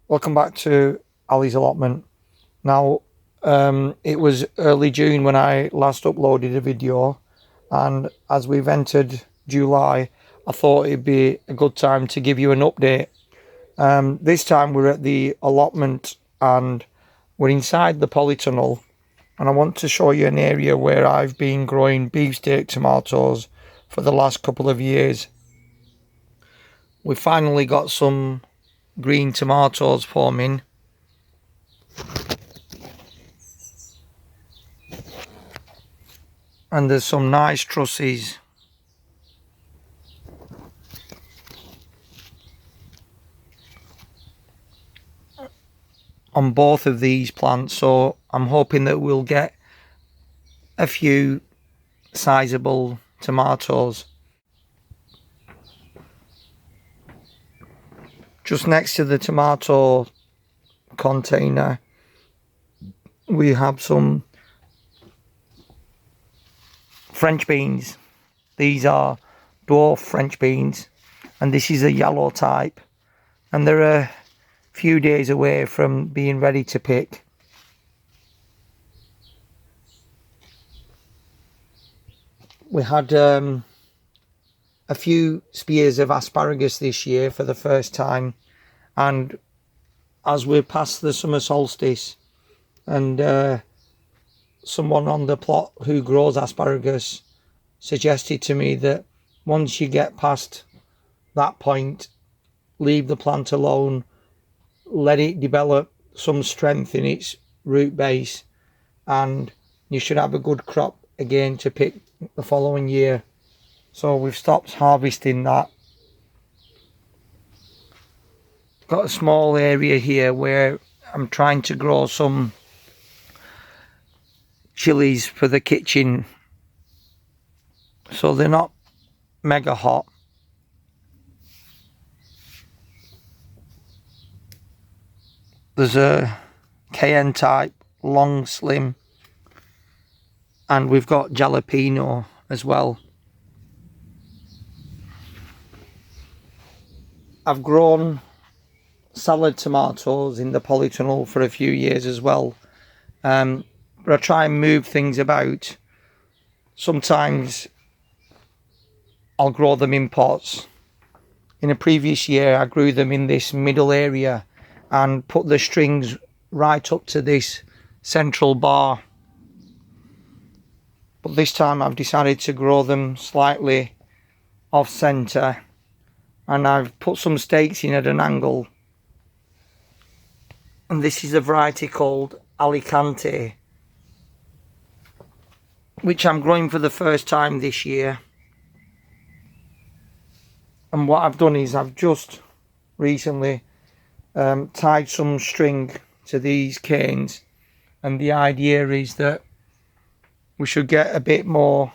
Welcome back to Ali's Allotment. Now, it was early June when I last uploaded a video, and as we've entered July, I thought it'd be a good time to give you an update. This time we're at the allotment and we're inside the polytunnel, and I want to show you an area where I've been growing beefsteak tomatoes for the last couple of years. We've finally got some green tomatoes forming. And there's some nice trusses on both of these plants, so I'm hoping that we'll get a few sizable tomatoes. Just next to the tomato container we have some French beans. These are dwarf French beans, and this is a yellow type, and they're a few days away from being ready to pick. We had a few spears of asparagus this year for the first time, and as we're past the summer solstice, and someone on the plot who grows asparagus suggested to me that once you get past that point, leave the plant alone, let it develop some strength in its root base, and you should have a good crop again to pick the following year. So we've stopped harvesting that. Got a small area here where I'm trying to grow some chilies for the kitchen, so they're not mega hot. There's a cayenne type, long, slim, and we've got jalapeno as well. I've grown salad tomatoes in the polytunnel for a few years as well, but I try and move things about. Sometimes I'll grow them in pots. In a previous year I grew them in this middle area and put the strings right up to this central bar, but this time I've decided to grow them slightly off centre, and I've put some stakes in at an angle, and this is a variety called Alicante, which I'm growing for the first time this year. And what I've done is I've just recently tied some string to these canes, and the idea is that we should get a bit more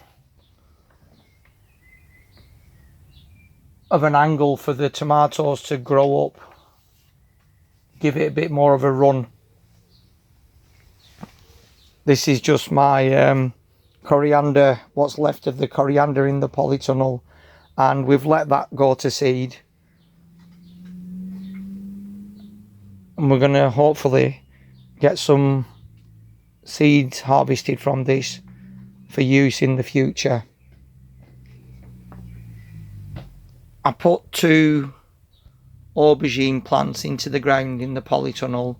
of an angle for the tomatoes to grow up, give it a bit more of a run. This is just my coriander, what's left of the coriander in the polytunnel, and we've let that go to seed, and we're going to hopefully get some seeds harvested from this for use in the future. I put 2 aubergine plants into the ground in the polytunnel.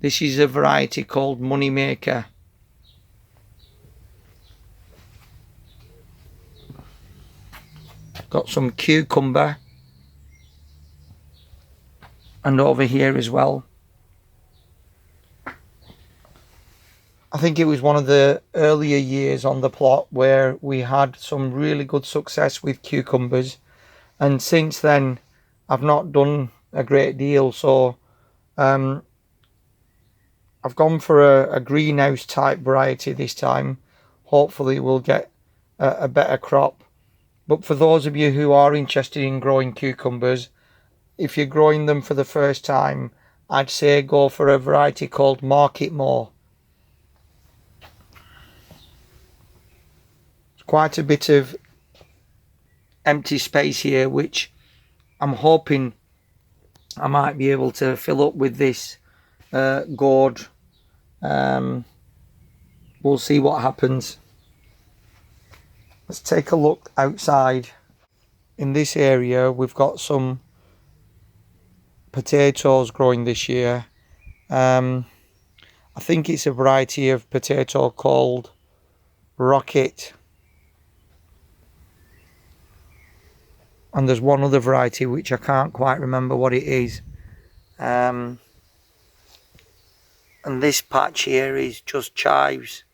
This is a variety called Moneymaker. Got some cucumber, and over here as well. I think it was one of the earlier years on the plot where we had some really good success with cucumbers, and since then I've not done a great deal, so I've gone for a greenhouse type variety this time. Hopefully we'll get a better crop. But for those of you who are interested in growing cucumbers, if you're growing them for the first time, I'd say go for a variety called Market More. It's quite a bit of empty space here, which I'm hoping I might be able to fill up with this gourd. We'll see what happens. Let's take a look outside. In this area we've got some potatoes growing this year. I think it's a variety of potato called Rocket, and there's one other variety which I can't quite remember what it is. And this patch here is just chives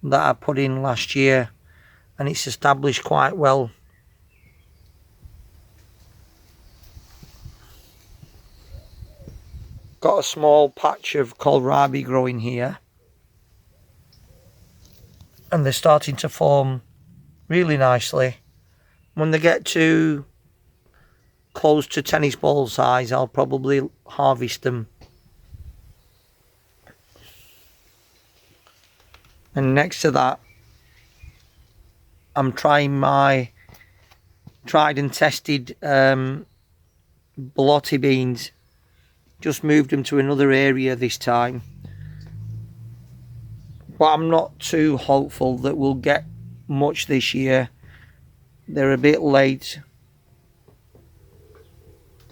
that I put in last year, and it's established quite well. Got a small patch of kohlrabi growing here, and they're starting to form really nicely. When they get to close to tennis ball size, I'll probably harvest them. And next to that, I'm trying my tried and tested Balotti beans. Just moved them to another area this time, but I'm not too hopeful that we'll get much this year. They're a bit late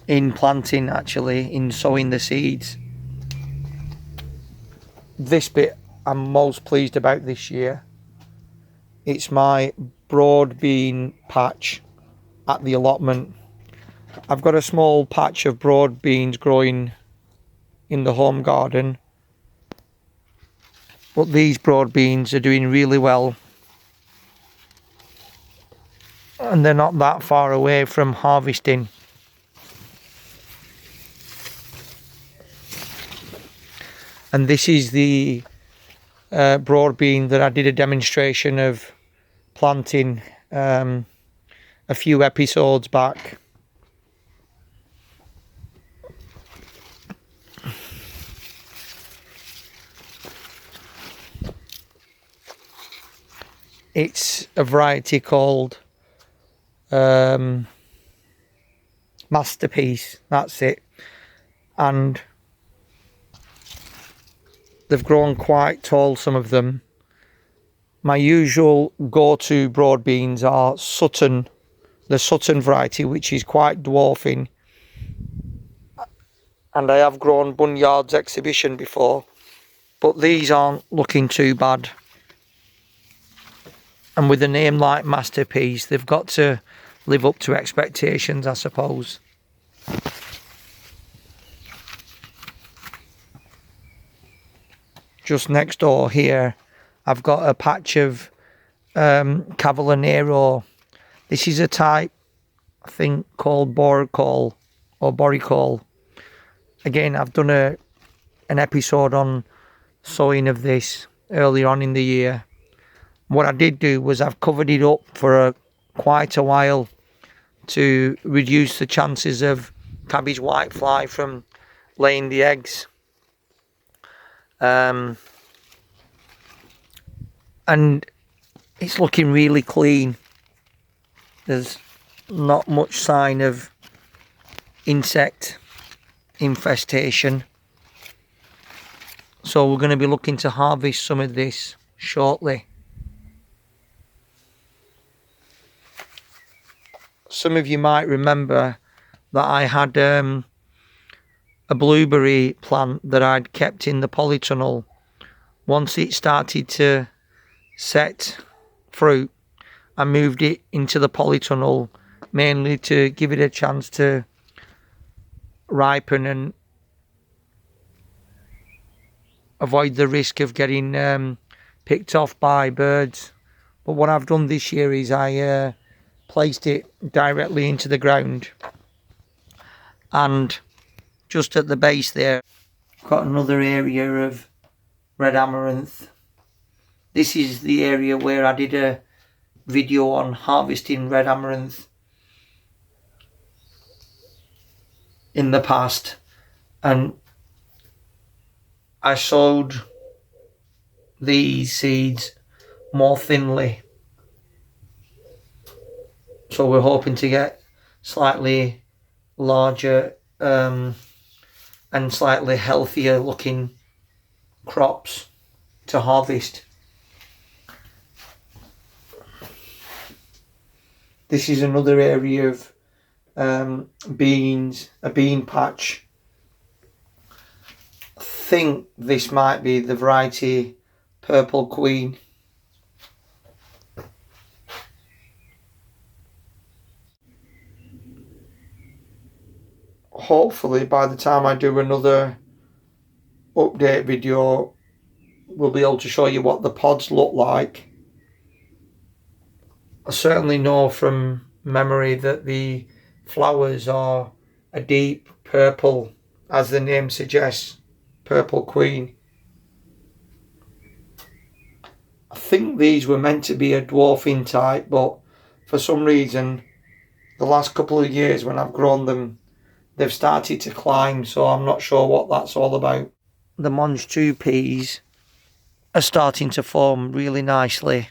in planting, actually, in sowing the seeds. This bit I'm most pleased about this year. It's my broad bean patch at the allotment. I've got a small patch of broad beans growing in the home garden, but these broad beans are doing really well, and they're not that far away from harvesting. And this is the broad bean that I did a demonstration of planting a few episodes back. It's a variety called Masterpiece, that's it, and they've grown quite tall, some of them. My usual go-to broad beans are Sutton, the Sutton variety, which is quite dwarfing, and I have grown Bunyard's Exhibition before, but these aren't looking too bad. And with a name like Masterpiece, they've got to live up to expectations, I suppose. Just next door here, I've got a patch of Cavalinero. This is a type, I think, called Boricol or Boricol. Again, I've done an episode on sowing of this earlier on in the year. What I did do was I've covered it up for quite a while to reduce the chances of cabbage whitefly from laying the eggs. And it's looking really clean. There's not much sign of insect infestation. So we're going to be looking to harvest some of this shortly. Some of you might remember that I had a blueberry plant that I'd kept in the polytunnel. Once it started to set fruit, I moved it into the polytunnel, mainly to give it a chance to ripen and avoid the risk of getting picked off by birds. But what I've done this year is I placed it directly into the ground, and just at the base there got another area of red amaranth. This is the area where I did a video on harvesting red amaranth in the past, and I sowed these seeds more thinly, so we're hoping to get slightly larger and slightly healthier looking crops to harvest. This is another area of beans, a bean patch. I think this might be the variety Purple Queen. Hopefully by the time I do another update video, we'll be able to show you what the pods look like. I certainly know from memory that the flowers are a deep purple, as the name suggests, Purple Queen. I think these were meant to be a dwarfing type, but for some reason the last couple of years when I've grown them, they've started to climb, so I'm not sure what that's all about. The Monge 2 peas are starting to form really nicely.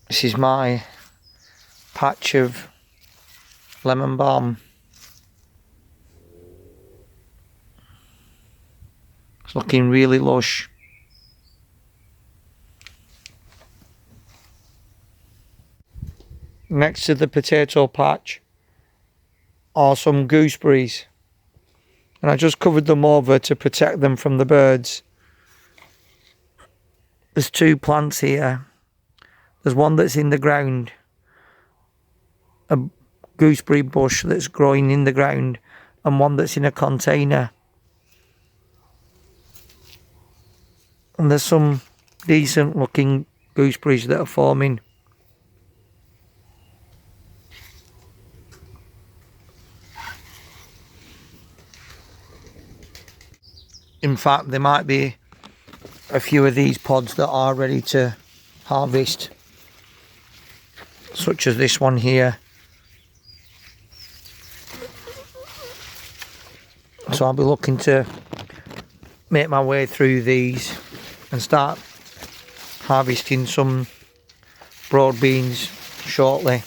This is my patch of lemon balm. It's looking really lush. Next to the potato patch are some gooseberries, and I just covered them over to protect them from the birds. There's two plants here. There's one that's in the ground, a gooseberry bush that's growing in the ground, and one that's in a container. And there's some decent looking gooseberries that are forming. In fact, there might be a few of these pods that are ready to harvest, such as this one here. So I'll be looking to make my way through these and start harvesting some broad beans shortly.